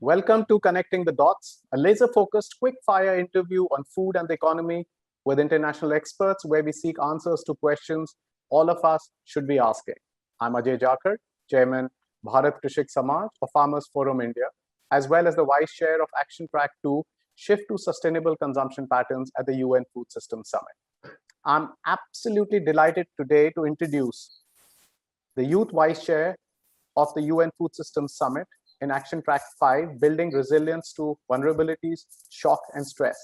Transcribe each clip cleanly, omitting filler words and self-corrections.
Welcome to Connecting the Dots, a laser-focused, quick-fire interview on food and the economy with international experts where we seek answers to questions all of us should be asking. I'm Ajay Jakar, Chairman, Bharat Krishik Samaj of Farmers Forum India, as well as the Vice Chair of Action Track 2, Shift to Sustainable Consumption Patterns at the UN Food Systems Summit. I'm absolutely delighted today to introduce the Youth Vice Chair of the UN Food Systems Summit in Action Track 5, Building Resilience to Vulnerabilities, Shock and Stress.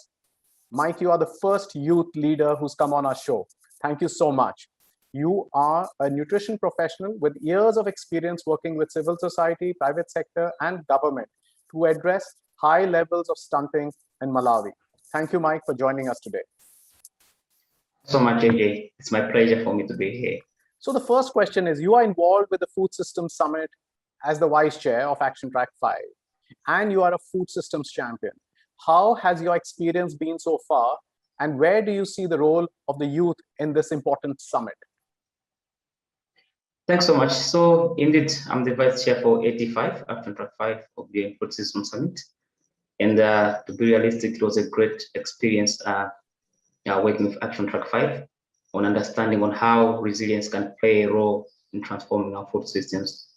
Mike, you are the first youth leader who's come on our show. Thank you so much. You are a nutrition professional with years of experience working with civil society, private sector, and government to address high levels of stunting in Malawi. Thank you, Mike, for joining us today. So much, AJ. It's my pleasure for me to be here. So the first question is, you are involved with the Food Systems Summit as the Vice Chair of Action Track 5, and you are a food systems champion. How has your experience been so far, and where do you see the role of the youth in this important summit? Thanks so much. So indeed, I'm the Vice Chair for 85, Action Track 5 of the Food Systems Summit. And to be realistic, it was a great experience working with Action Track 5 on understanding on how resilience can play a role in transforming our food systems.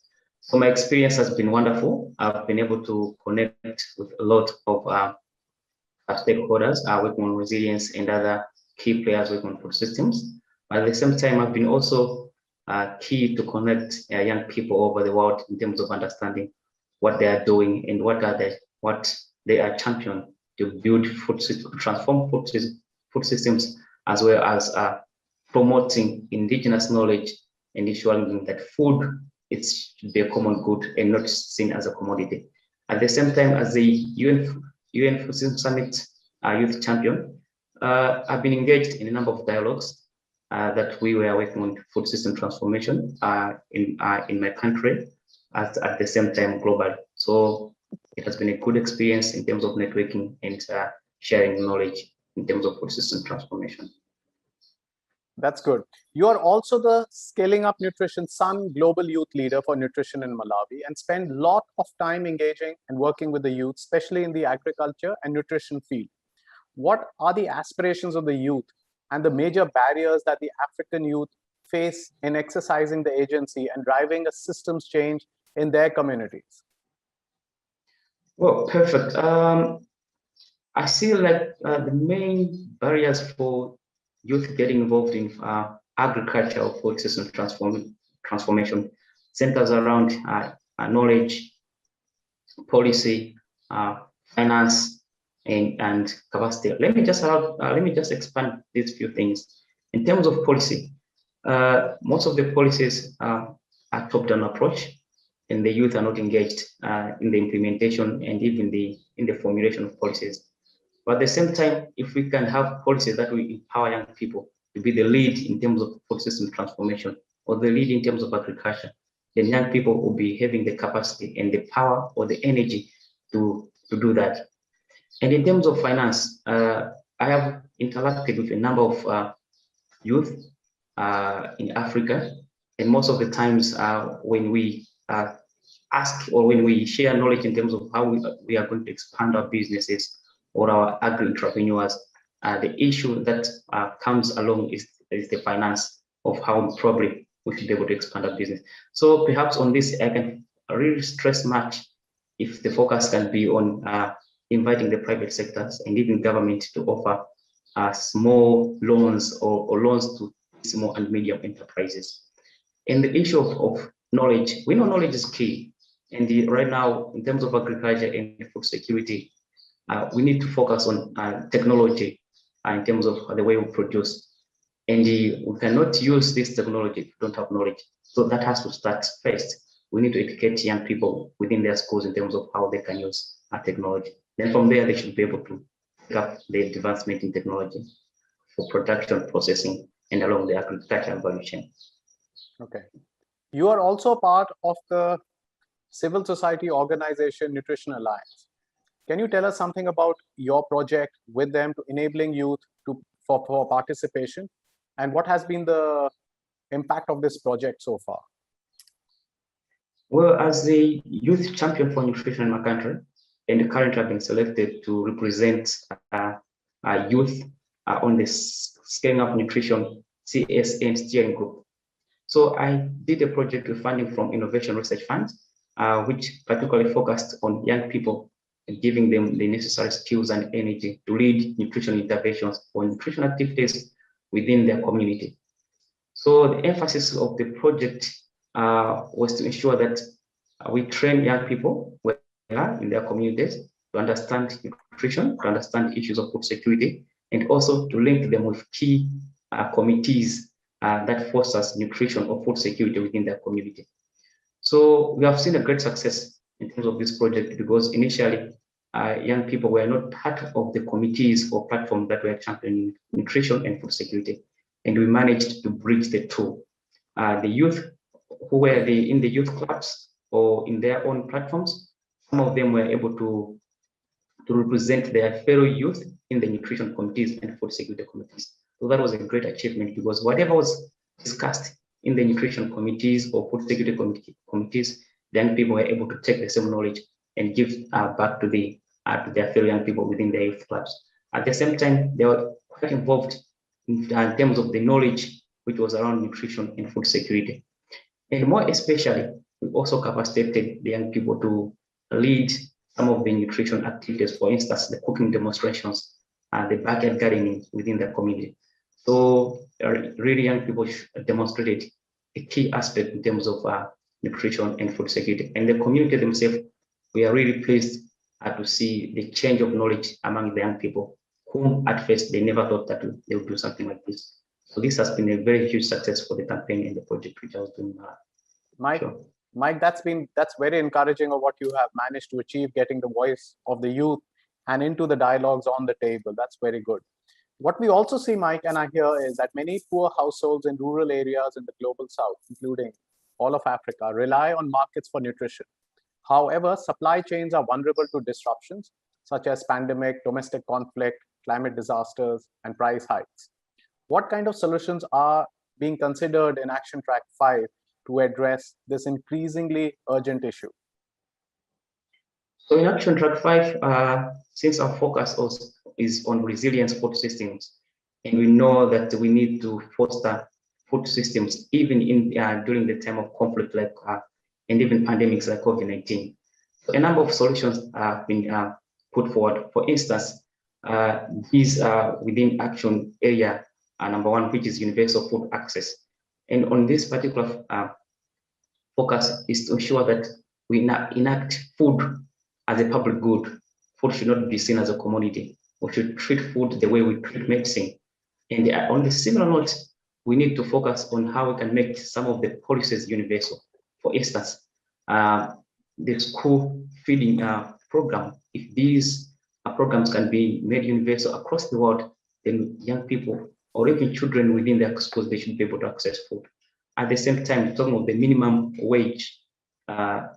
So my experience has been wonderful. I've been able to connect with a lot of stakeholders working on resilience and other key players working on food systems. But at the same time, I've been also key to connect young people over the world in terms of understanding what they are doing and what they are championing to build food systems, to transform food systems, as well as promoting indigenous knowledge and ensuring that food should be a common good and not seen as a commodity. At the same time, as the UN Food Systems Summit Youth Champion, I've been engaged in a number of dialogues that we were working on food system transformation in my country, at the same time globally. So it has been a good experience in terms of networking and sharing knowledge in terms of food system transformation. That's good. You are also the Scaling Up Nutrition Sun Global Youth Leader for Nutrition in Malawi and spend a lot of time engaging and working with the youth, especially in the agriculture and nutrition field. What are the aspirations of the youth and the major barriers that the African youth face in exercising the agency and driving a systems change in their communities? Well, perfect. I see like the main barriers for youth getting involved in agriculture or food system transformation centers around knowledge, policy, finance, and capacity. Let me just expand these few things. In terms of policy, most of the policies are top-down approach, and the youth are not engaged in the implementation and even in the formulation of policies. But at the same time, if we can have policies that will empower young people to be the lead in terms of food system transformation or the lead in terms of agriculture, then young people will be having the capacity and the power or the energy to do that. And in terms of finance, I have interacted with a number of youth in Africa, and most of the times when we ask or when we share knowledge in terms of how we are going to expand our businesses or our agri-entrepreneurs, the issue that comes along is the finance of how probably we should be able to expand our business. So perhaps on this, I can really stress much if the focus can be on inviting the private sectors and even government to offer small loans or loans to small and medium enterprises. And the issue of knowledge, we know knowledge is key. And right now, in terms of agriculture and food security, we need to focus on technology in terms of the way we produce. And we cannot use this technology if we don't have knowledge. So that has to start first. We need to educate young people within their schools in terms of how they can use technology. Then from there, they should be able to pick up the advancement in technology for production, processing, and along the agricultural value chain. Okay. You are also part of the civil society organization Nutrition Alliance. Can you tell us something about your project with them to enabling youth for participation, and what has been the impact of this project so far? Well, as the youth champion for nutrition in my country, and currently have been selected to represent youth on the Scaling Up Nutrition CSN steering group. So I did a project with funding from Innovation Research Funds, which particularly focused on young people and giving them the necessary skills and energy to lead nutrition interventions or nutrition activities within their community. So the emphasis of the project was to ensure that we train young people where they are in their communities to understand nutrition, to understand issues of food security, and also to link them with key committees that fosters nutrition or food security within their community. So we have seen a great success in terms of this project because initially young people were not part of the committees or platforms that were championing nutrition and food security. And we managed to bridge the two. The youth who were in the youth clubs or in their own platforms, some of them were able to represent their fellow youth in the nutrition committees and food security committees. So that was a great achievement because whatever was discussed in the nutrition committees or food security committees, young people were able to take the same knowledge and give back to their fellow young people within their youth clubs. At the same time, they were quite involved in terms of the knowledge which was around nutrition and food security. And more especially, we also capacitated the young people to lead some of the nutrition activities, for instance, the cooking demonstrations, the backyard gardening within the community. So really young people demonstrated a key aspect in terms of nutrition and food security. And the community themselves, we are really pleased to see the change of knowledge among the young people, whom at first they never thought that they would do something like this. So this has been a very huge success for the campaign and the project which I was doing. Mike, Sure. Mike, that's very encouraging of what you have managed to achieve, getting the voice of the youth and into the dialogues on the table. That's very good. What we also see, Mike, and I hear is that many poor households in rural areas in the global south, including all of Africa, rely on markets for nutrition. However, supply chains are vulnerable to disruptions such as pandemic, domestic conflict, climate disasters, and price hikes. What kind of solutions are being considered in Action Track 5 to address this increasingly urgent issue? So in Action Track 5, since our focus also is on resilience food systems, and we know that we need to foster food systems even in during the time of conflict like and even pandemics like COVID-19. So a number of solutions have been put forward. For instance, these are within action area number one, which is universal food access. And on this particular focus is to ensure that we enact food as a public good. Food should not be seen as a commodity. We should treat food the way we treat medicine. And on the similar note, we need to focus on how we can make some of the policies universal. For instance, the school feeding program, if these programs can be made universal across the world, then young people or even children within their schools, they should be able to access food. At the same time, talking of the minimum wage,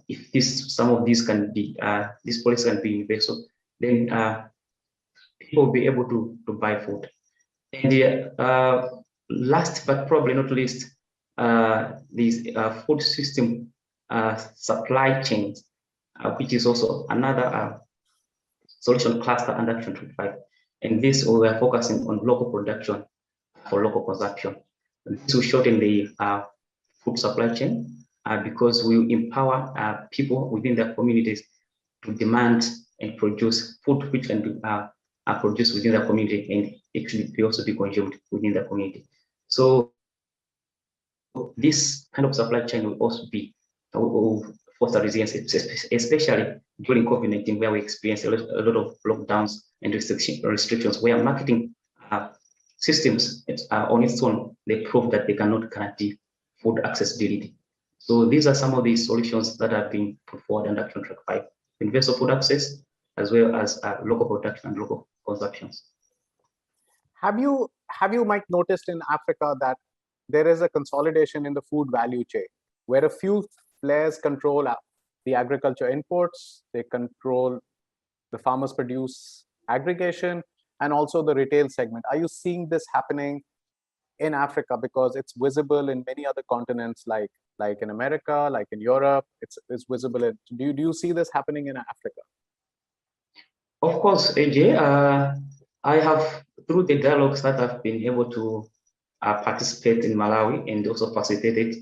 if some of these can be, this policy can be universal, then people will be able to buy food. And the last but probably not least, these food system supply chains, which is also another solution cluster under Action 25. And this we are focusing on local production for local consumption. And this will shorten the food supply chain because we empower people within their communities to demand and produce food which can be produced within the community and actually also be consumed within the community. So this kind of supply chain will also be foster resilience, especially during COVID-19, where we experienced a lot of lockdowns and restrictions, where marketing systems on its own, they prove that they cannot guarantee food accessibility. So these are some of the solutions that have been put forward under Action Track 5. Universal food access, as well as local production and local consumptions. Have you, Mike, noticed in Africa that there is a consolidation in the food value chain, where a few players control the agriculture inputs, they control the farmers produce aggregation, and also the retail segment? Are you seeing this happening in Africa? Because it's visible in many other continents, like in America, like in Europe, it's visible in, do you see this happening in Africa? Of course, AJ, I have, through the dialogues that I've been able to participate in Malawi and also facilitated,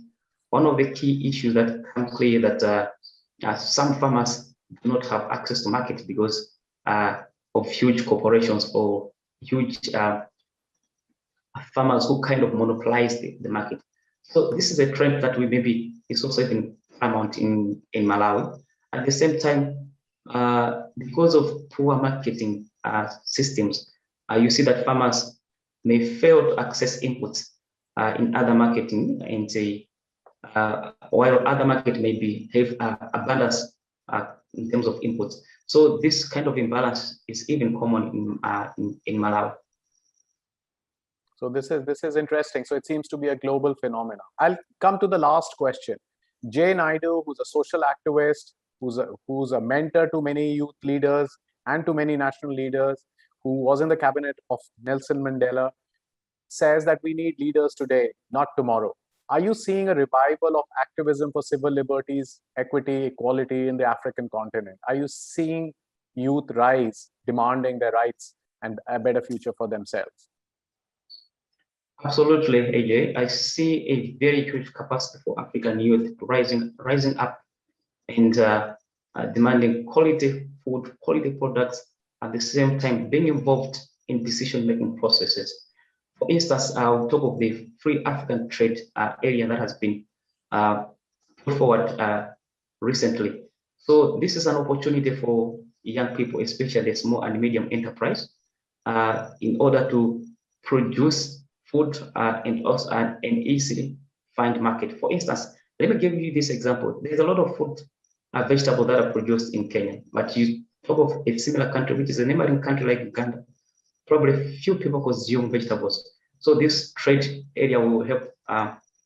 one of the key issues that come clear that some farmers do not have access to market because of huge corporations or huge farmers who kind of monopolize the market. So this is a trend that we maybe is also even paramount in Malawi. At the same time, because of poor marketing systems, you see that farmers may fail to access inputs in other marketing and say, while other market may be have abundance in terms of inputs. So this kind of imbalance is even common in Malawi. So this is interesting. So it seems to be a global phenomenon. I'll come to the last question. Jay Naidu, who's a social activist, who's a mentor to many youth leaders and to many national leaders, who was in the cabinet of Nelson Mandela, says that we need leaders today, not tomorrow. Are you seeing a revival of activism for civil liberties, equity, equality in the African continent? Are you seeing youth rise, demanding their rights and a better future for themselves? Absolutely, AJ. I see a very huge capacity for African youth rising up and demanding quality food, quality products, at the same time being involved in decision-making processes. For instance, on top of the free African trade area that has been put forward recently. So this is an opportunity for young people, especially small and medium enterprise, in order to produce food and also and easily find market. For instance, let me give you this example. There's a lot of food vegetables that are produced in Kenya, but you talk of a similar country, which is a neighboring country like Uganda, probably few people consume vegetables. So this trade area will help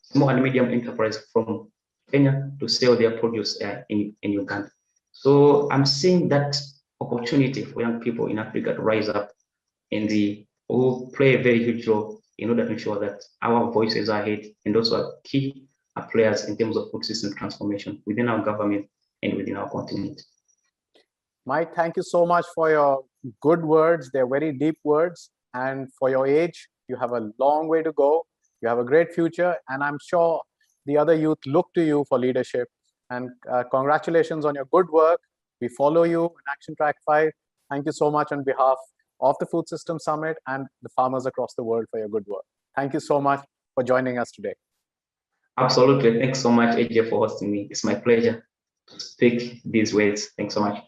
small and medium enterprise from Kenya to sell their produce in Uganda. So I'm seeing that opportunity for young people in Africa to rise up and will play a very huge role in order to ensure that our voices are heard and also are key players in terms of food system transformation within our government and within our continent. Mike, thank you so much for your good words. They're very deep words. And for your age, you have a long way to go. You have a great future. And I'm sure the other youth look to you for leadership. And congratulations on your good work. We follow you in Action Track 5. Thank you so much on behalf of the Food System Summit and the farmers across the world for your good work. Thank you so much for joining us today. Absolutely. Thanks so much, AJ, for hosting me. It's my pleasure to speak these words. Thanks so much.